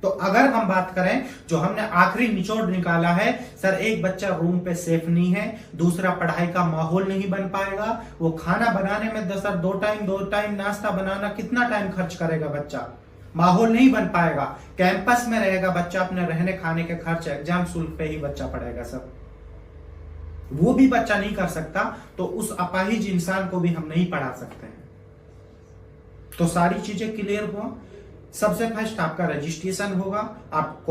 तो अगर हम बात करें, जो हमने आखिरी निचोड़ निकाला है सर, एक बच्चा रूम पे सेफ नहीं है, दूसरा पढ़ाई का माहौल नहीं बन पाएगा। वो खाना बनाने में 2 टाइम नाश्ता बनाना, कितना टाइम खर्च करेगा बच्चा? माहौल नहीं बन पाएगा। कैंपस में रहेगा बच्चा, अपने रहने खाने के खर्च एग्जाम शुल्क पे ही बच्चा पड़ेगा सर। वो भी बच्चा नहीं कर सकता, तो उस अपाहिज इंसान को भी हम नहीं पढ़ा सकते हैं। तो सारी चीजें क्लियर हुआ। सबसे फर्स्ट आपका रजिस्ट्रेशन होगा, आप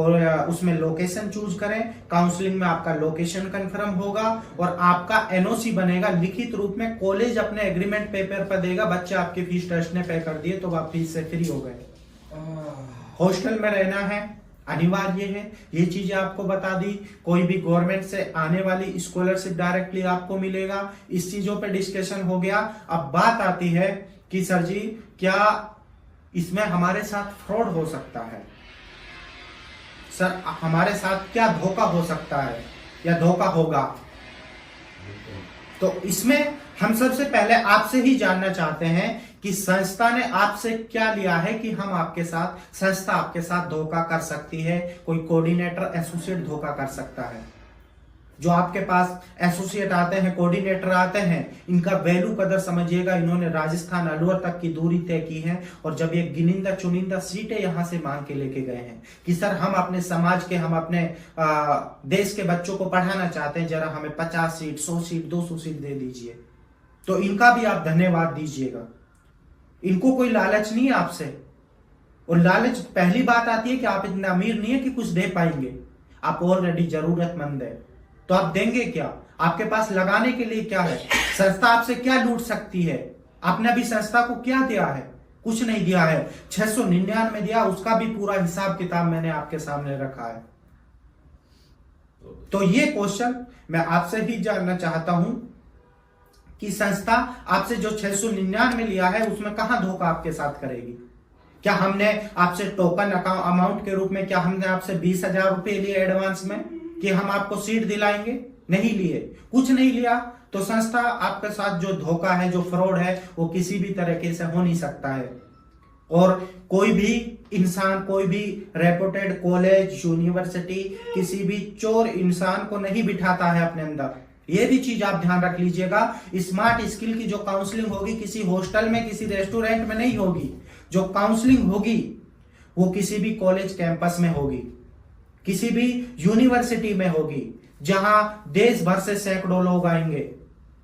उसमें लोकेशन चूज करें, काउंसलिंग में आपका लोकेशन कंफर्म होगा और आपका एनओसी बनेगा लिखित रूप में। कॉलेज अपने एग्रीमेंट पेपर पर देगा, बच्चे आपकी फीस ट्रस्ट ने पे कर दिए तो आप फीस से फ्री हो गए। हॉस्टल में रहना है अनिवार्य है, ये चीजें आपको बता दी। कोई भी गवर्नमेंट से आने वाली स्कॉलरशिप डायरेक्टली आपको मिलेगा, इस चीजों पे डिस्कशन हो गया। अब बात आती है कि सर जी क्या इसमें हमारे साथ फ्रॉड हो सकता है, सर हमारे साथ क्या धोखा हो सकता है या धोखा होगा? तो इसमें हम सबसे पहले आपसे ही जानना चाहते हैं कि संस्था ने आपसे क्या लिया है कि हम आपके साथ, संस्था आपके साथ धोखा कर सकती है। कोई कोऑर्डिनेटर एसोसिएट धोखा कर सकता है। जो आपके पास एसोसिएट आते हैं, कोऑर्डिनेटर आते हैं, इनका वैल्यू कदर समझिएगा। इन्होंने राजस्थान अलवर तक की दूरी तय की है और जब ये गिनिंदा चुनिंदा सीटें यहां से मांग के लेके गए हैं कि सर हम अपने समाज के, हम अपने देश के बच्चों को पढ़ाना चाहते हैं, जरा हमें 50 सीट, 100 सीट, 200 सीट दे दीजिए, तो इनका भी आप धन्यवाद दीजिएगा। इनको कोई लालच नहीं है आपसे, और लालच पहली बात आती है कि आप इतना अमीर नहीं है कि कुछ दे पाएंगे, आप ऑलरेडी जरूरतमंद है, तो आप देंगे क्या? आपके पास लगाने के लिए क्या है? संस्था आपसे क्या लूट सकती है? आपने अभी संस्था को क्या दिया है? कुछ नहीं दिया है। 699 दिया, उसका भी पूरा हिसाब किताब मैंने आपके सामने रखा है। तो ये क्वेश्चन मैं आपसे ही जानना चाहता हूं कि संस्था आपसे जो 699 लिया है उसमें कहां धोखा आपके साथ करेगी? क्या हमने आपसे टोकन अमाउंट के रूप में, क्या हमने आपसे 20,000 रुपए लिए एडवांस में कि हम आपको सीट दिलाएंगे? नहीं लिए, कुछ नहीं लिया। तो संस्था आपके साथ जो धोखा है, जो फ्रॉड है, वो किसी भी तरीके से हो नहीं सकता है। और कोई भी इंसान, कोई भी रेपुटेड कॉलेज, यूनिवर्सिटी किसी भी चोर इंसान को नहीं बिठाता है अपने अंदर। ये भी चीज आप ध्यान रख लीजिएगा। स्मार्ट स्किल की जो काउंसलिंग होगी किसी हॉस्टल में, किसी रेस्टोरेंट में नहीं होगी। जो काउंसलिंग होगी वो किसी भी कॉलेज कैंपस में होगी, किसी भी यूनिवर्सिटी में होगी, जहां देश भर से सैकड़ों लोग आएंगे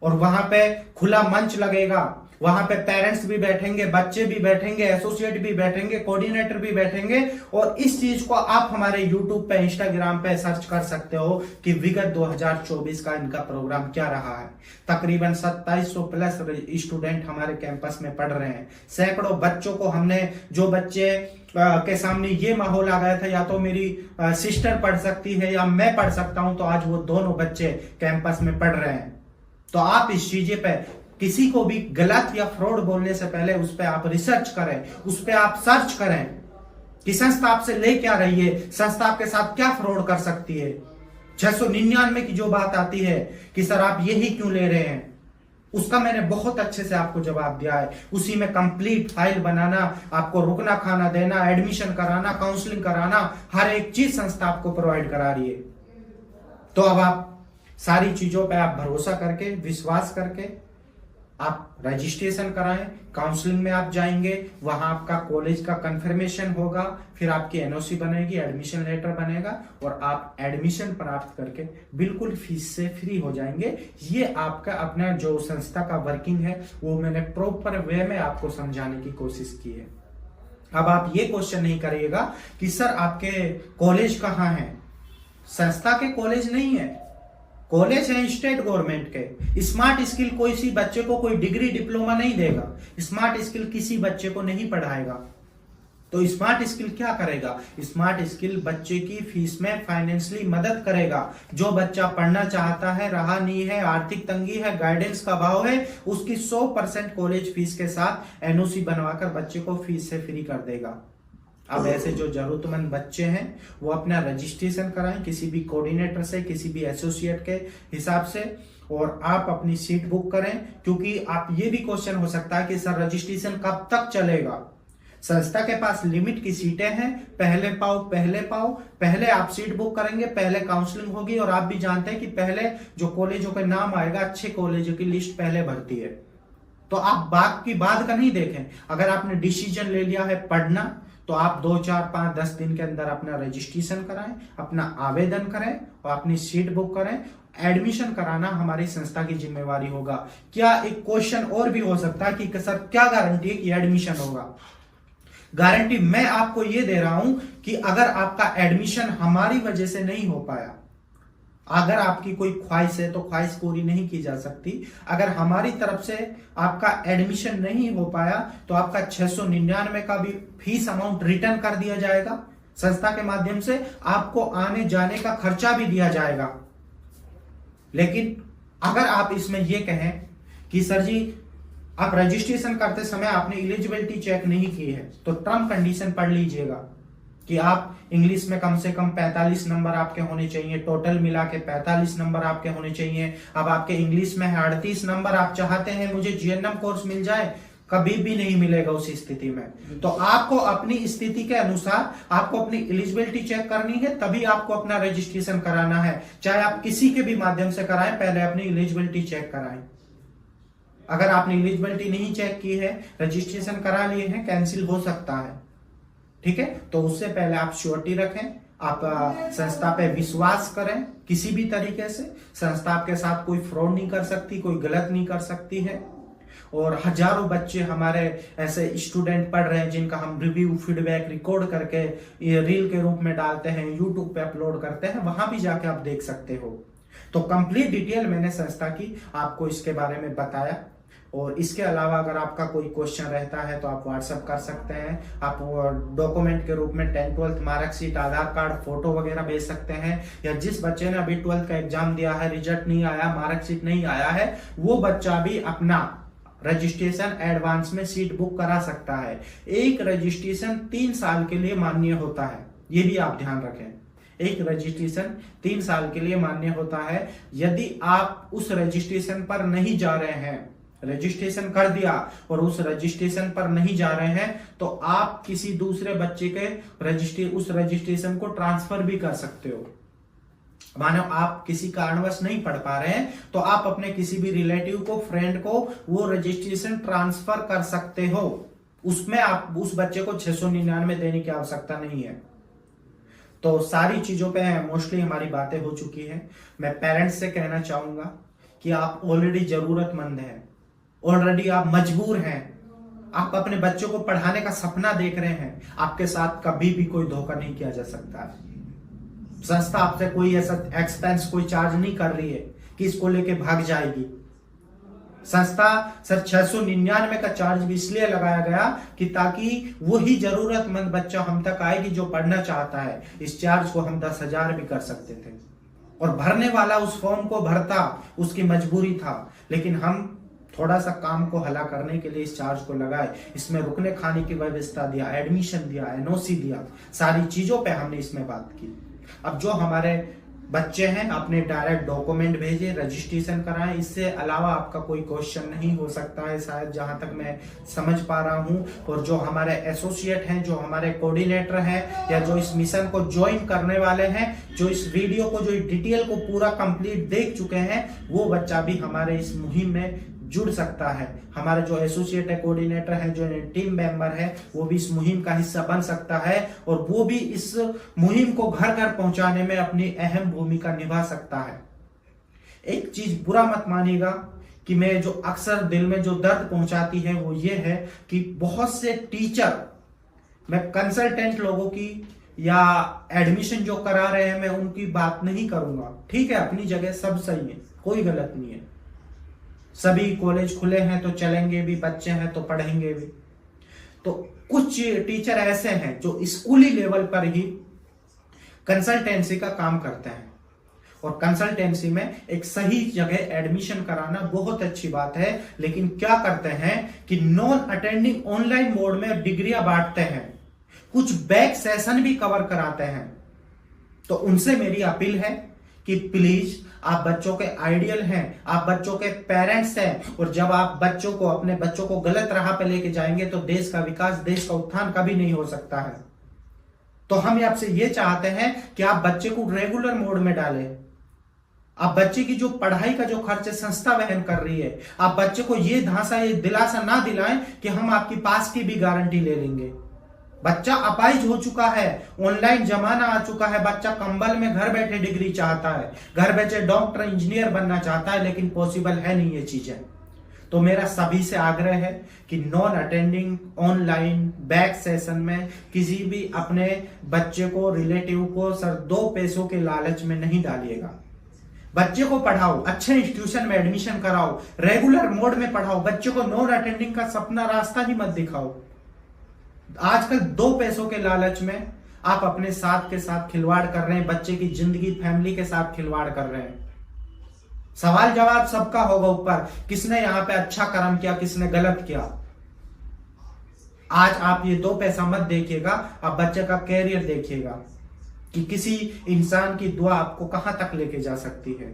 और वहां पे खुला मंच लगेगा। वहां पे पेरेंट्स भी बैठेंगे, बच्चे भी बैठेंगे, एसोसिएट भी बैठेंगे, कोऑर्डिनेटर भी बैठेंगे। और इस चीज को आप हमारे यूट्यूब पे, इंस्टाग्राम पे सर्च कर सकते हो कि विगत 2024 का इनका प्रोग्राम क्या रहा है। तकरीबन 2700 प्लस स्टूडेंट हमारे कैंपस में पढ़ रहे हैं। सैकड़ों बच्चों को हमने, जो बच्चे के सामने ये माहौल आ गया था या तो मेरी सिस्टर पढ़ सकती है या मैं पढ़ सकता हूं, तो आज वो दोनों बच्चे कैंपस में पढ़ रहे हैं। तो आप इस चीज पे किसी को भी गलत या फ्रॉड बोलने से पहले उस पर आप रिसर्च करें, उस पर आप सर्च करें कि संस्था आपसे ले क्या रही है, संस्था आपके साथ क्या फ्रॉड कर सकती है। 699 की जो बात आती है कि सर आप यही क्यों ले रहे हैं, उसका मैंने बहुत अच्छे से आपको जवाब दिया है। उसी में कंप्लीट फाइल बनाना, आपको रुकना खाना देना, एडमिशन कराना, काउंसलिंग कराना, हर एक चीज संस्था आपको प्रोवाइड करा रही है। तो अब आप सारी चीजों पे आप भरोसा करके, विश्वास करके आप रजिस्ट्रेशन कराएं। काउंसलिंग में आप जाएंगे, वहां आपका कॉलेज का कंफर्मेशन होगा, फिर आपकी एनओसी बनेगी, एडमिशन लेटर बनेगा और आप एडमिशन प्राप्त करके बिल्कुल फीस से फ्री हो जाएंगे। ये आपका अपना जो संस्था का वर्किंग है वो मैंने प्रॉपर वे में आपको समझाने की कोशिश की है। अब आप ये क्वेश्चन नहीं करिएगा कि सर आपके कॉलेज कहाँ है। संस्था के कॉलेज नहीं है, कॉलेज है स्टेट गवर्नमेंट के। स्मार्ट स्किल कोई सी बच्चे को कोई डिग्री डिप्लोमा नहीं देगा, स्मार्ट स्किल किसी बच्चे को नहीं पढ़ाएगा। तो स्मार्ट स्किल क्या करेगा? स्मार्ट स्किल बच्चे की फीस में फाइनेंशियली मदद करेगा। जो बच्चा पढ़ना चाहता है, रहा नहीं है, आर्थिक तंगी है, गाइडेंस का अभाव है, उसकी 100% कॉलेज फीस के साथ एनओसी बनवाकर बच्चे को फीस से फ्री कर देगा। अब ऐसे जो जरूरतमंद बच्चे हैं वो अपना रजिस्ट्रेशन कराएं किसी भी कोऑर्डिनेटर से, किसी भी एसोसिएट के हिसाब से, और आप अपनी सीट बुक करें। क्योंकि आप ये भी क्वेश्चन हो सकता है कि सर रजिस्ट्रेशन कब तक चलेगा। संस्था के पास लिमिट की सीटें हैं, पहले पाओ पहले पाओ। पहले आप सीट बुक करेंगे, पहले काउंसलिंग होगी, और आप भी जानते हैं कि पहले जो कॉलेजों का नाम आएगा, अच्छे कॉलेजों की लिस्ट पहले भरती है। तो आप बात की बात का नहीं देखें। अगर आपने डिसीजन ले लिया है पढ़ना, तो आप 2, 4, 5, 10 दिन के अंदर अपना रजिस्ट्रेशन कराएं, अपना आवेदन करें और अपनी सीट बुक करें। एडमिशन कराना हमारी संस्था की जिम्मेवारी होगा। क्या एक क्वेश्चन और भी हो सकता है कि सर क्या गारंटी है कि एडमिशन होगा? गारंटी मैं आपको ये दे रहा हूं कि अगर आपका एडमिशन हमारी वजह से नहीं हो पाया, अगर आपकी कोई ख्वाहिश है तो ख्वाहिश पूरी नहीं की जा सकती, अगर हमारी तरफ से आपका एडमिशन नहीं हो पाया तो आपका 699 का भी फीस अमाउंट रिटर्न कर दिया जाएगा। संस्था के माध्यम से आपको आने जाने का खर्चा भी दिया जाएगा। लेकिन अगर आप इसमें यह कहें कि सर जी आप रजिस्ट्रेशन करते समय आपने एलिजिबिलिटी चेक नहीं की है, तो टर्म कंडीशन पढ़ लीजिएगा कि आप इंग्लिश में कम से कम 45 नंबर आपके होने चाहिए, टोटल मिला के 45 नंबर आपके होने चाहिए। अब आपके इंग्लिश में है 38 नंबर, आप चाहते हैं मुझे जीएनएम कोर्स मिल जाए, कभी भी नहीं मिलेगा उस स्थिति में। तो आपको अपनी स्थिति के अनुसार आपको अपनी एलिजिबिलिटी चेक करनी है, तभी आपको अपना रजिस्ट्रेशन कराना है। चाहे आप किसी के भी माध्यम से कराएं, पहले अपनी एलिजिबिलिटी चेक कराएं। अगर आपने एलिजिबिलिटी नहीं चेक की है, रजिस्ट्रेशन करा लिए हैं, कैंसिल हो सकता है, ठीक है। तो उससे पहले आप श्योरिटी रखें, आप संस्था पे विश्वास करें किसी भी तरीके से। संस्था आपके साथ कोई फ्रॉड नहीं कर सकती, कोई गलत नहीं कर सकती है। और हजारों बच्चे हमारे ऐसे स्टूडेंट पढ़ रहे हैं जिनका हम रिव्यू फीडबैक रिकॉर्ड करके रील के रूप में डालते हैं, यूट्यूब पे अपलोड करते हैं, वहां भी जाके आप देख सकते हो। तो कंप्लीट डिटेल मैंने संस्था की आपको इसके बारे में बताया। और इसके अलावा अगर आपका कोई क्वेश्चन रहता है तो आप व्हाट्सएप कर सकते हैं। आप डॉक्यूमेंट के रूप में 10th 12th मार्कशीट, आधार कार्ड, फोटो वगैरह भेज सकते हैं। या जिस बच्चे ने अभी 12th का एग्जाम दिया है, रिजल्ट नहीं आया, मार्कशीट नहीं आया है, वो बच्चा भी अपना रजिस्ट्रेशन एडवांस में सीट बुक करा सकता है। एक रजिस्ट्रेशन 3 साल के लिए मान्य होता है, ये भी आप ध्यान रखें। एक रजिस्ट्रेशन 3 साल के लिए मान्य होता है। यदि आप उस रजिस्ट्रेशन पर नहीं जा रहे हैं, रजिस्ट्रेशन कर दिया और उस रजिस्ट्रेशन पर नहीं जा रहे हैं, तो आप किसी दूसरे बच्चे के उस रजिस्ट्रेशन को ट्रांसफर भी कर सकते हो। मानो आप किसी कारणवश नहीं पढ़ पा रहे हैं तो आप अपने किसी भी रिलेटिव को, फ्रेंड को वो रजिस्ट्रेशन ट्रांसफर कर सकते हो। उसमें आप उस बच्चे को 699 देने की आवश्यकता नहीं है। तो सारी चीजों पे मोस्टली हमारी बातें हो चुकी है। मैं पेरेंट्स से कहना चाहूंगा कि आप ऑलरेडी जरूरतमंद हैं, ऑलरेडी आप मजबूर हैं, आप अपने बच्चों को पढ़ाने का सपना देख रहे हैं। आपके साथ कभी भी कोई धोखा नहीं किया जा सकता। संस्था आपसे कोई ऐसा एक्सपेंस, कोई चार्ज नहीं कर रही है कि इसको लेके भाग जाएगी। संस्था सर 699 का चार्ज भी इसलिए लगाया गया कि ताकि वही जरूरतमंद बच्चा हम तक आएगी जो पढ़ना चाहता है। इस चार्ज को हम 10,000 भी कर सकते थे और भरने वाला उस फॉर्म को भरता, उसकी मजबूरी था, लेकिन हम थोड़ा सा काम को हला करने के लिए इस चार्ज को लगाए। इसमें रुकने खाने की व्यवस्था दिया, एडमिशन दिया, एनओसी दिया, सारी चीजों पे हमने इसमें बात की। अब जो हमारे बच्चे हैं अपने डायरेक्ट डॉक्यूमेंट भेजे, रजिस्ट्रेशन कराएं। इससे अलावा आपका कोई क्वेश्चन नहीं हो सकता है शायद, जहां तक मैं समझ पा रहा हूं। और जो हमारे एसोसिएट हैं, जो हमारे कोऑर्डिनेटर हैं, या जो इस मिशन को ज्वाइन करने वाले हैं, जो इस वीडियो को, जो डिटेल को पूरा कंप्लीट देख चुके हैं, वो बच्चा भी हमारे इस मुहिम में जुड़ सकता है। हमारे जो एसोसिएट है, कोऑर्डिनेटर है, जो टीम मेंबर है, वो भी इस मुहिम का हिस्सा बन सकता है और वो भी इस मुहिम को घर घर पहुंचाने में अपनी अहम भूमिका निभा सकता है। एक चीज बुरा मत मानिएगा कि मैं जो अक्सर दिल में जो दर्द पहुंचाती है वो ये है कि बहुत से टीचर, मैं कंसल्टेंट लोगों की या एडमिशन जो करा रहे हैं मैं उनकी बात नहीं करूंगा, ठीक है, अपनी जगह सब सही है, कोई गलत नहीं है। सभी कॉलेज खुले हैं तो चलेंगे भी, बच्चे हैं तो पढ़ेंगे भी। तो कुछ टीचर ऐसे हैं जो स्कूली लेवल पर ही कंसल्टेंसी का काम करते हैं और कंसल्टेंसी में एक सही जगह एडमिशन कराना बहुत अच्छी बात है। लेकिन क्या करते हैं कि नॉन अटेंडिंग ऑनलाइन मोड में डिग्रियां बांटते हैं, कुछ बैक सेशन भी कवर कराते हैं। तो उनसे मेरी अपील है कि प्लीज आप बच्चों के आइडियल हैं, आप बच्चों के पेरेंट्स हैं, और जब आप बच्चों को, अपने बच्चों को गलत राह पे लेके जाएंगे तो देश का विकास, देश का उत्थान कभी नहीं हो सकता है। तो हम आपसे ये चाहते हैं कि आप बच्चे को रेगुलर मोड में डालें। आप बच्चे की जो पढ़ाई का जो खर्च संस्था वहन कर रही है, आप बच्चे को ये धांसा, ये दिलासा ना दिलाएं कि हम आपकी पास की भी गारंटी ले लेंगे। बच्चा अपाहिज हो चुका है, ऑनलाइन जमाना आ चुका है, बच्चा कंबल में घर बैठे डिग्री चाहता है, घर बैठे डॉक्टर, इंजीनियर बनना चाहता है, लेकिन पॉसिबल है नहीं ये चीजें। तो मेरा सभी से आग्रह है कि non attending online back session में किसी भी अपने बच्चे को, रिलेटिव को सर 2 पैसों के लालच में नहीं डालिएगा। बच्चे को पढ़ाओ, अच्छे इंस्टीट्यूशन में एडमिशन कराओ, रेगुलर मोड में पढ़ाओ। बच्चे को नॉन अटेंडिंग का सपना रास्ता ही मत दिखाओ। आजकल 2 पैसों के लालच में आप अपने साथ के साथ खिलवाड़ कर रहे हैं, बच्चे की जिंदगी, फैमिली के साथ खिलवाड़ कर रहे हैं। सवाल जवाब सबका होगा ऊपर, किसने यहां पे अच्छा कर्म किया, किसने गलत किया। आज आप ये 2 पैसा मत देखिएगा, आप बच्चे का कैरियर देखिएगा कि किसी इंसान की दुआ आपको कहां तक लेके जा सकती है।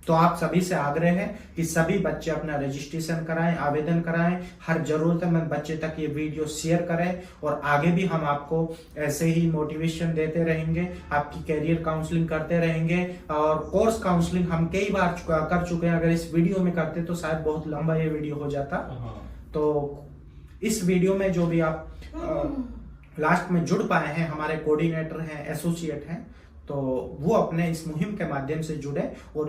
तो आप सभी से आग्रह है कि सभी बच्चे अपना रजिस्ट्रेशन कराएं, आवेदन कराएं, हर जरूरतमंद बच्चे तक ये वीडियो शेयर करें और आगे भी हम आपको ऐसे ही मोटिवेशन देते रहेंगे, आपकी कैरियर काउंसलिंग करते रहेंगे। और कोर्स काउंसलिंग हम कई बार कर चुके हैं, अगर इस वीडियो में करते तो शायद बहुत लंबा ये वीडियो हो जाता। तो इस वीडियो में जो भी आप लास्ट में जुड़ पाए हैं, हमारे कोऑर्डिनेटर हैं, एसोसिएट हैं, तो वो अपने इस मुहिम के माध्यम से जुड़े और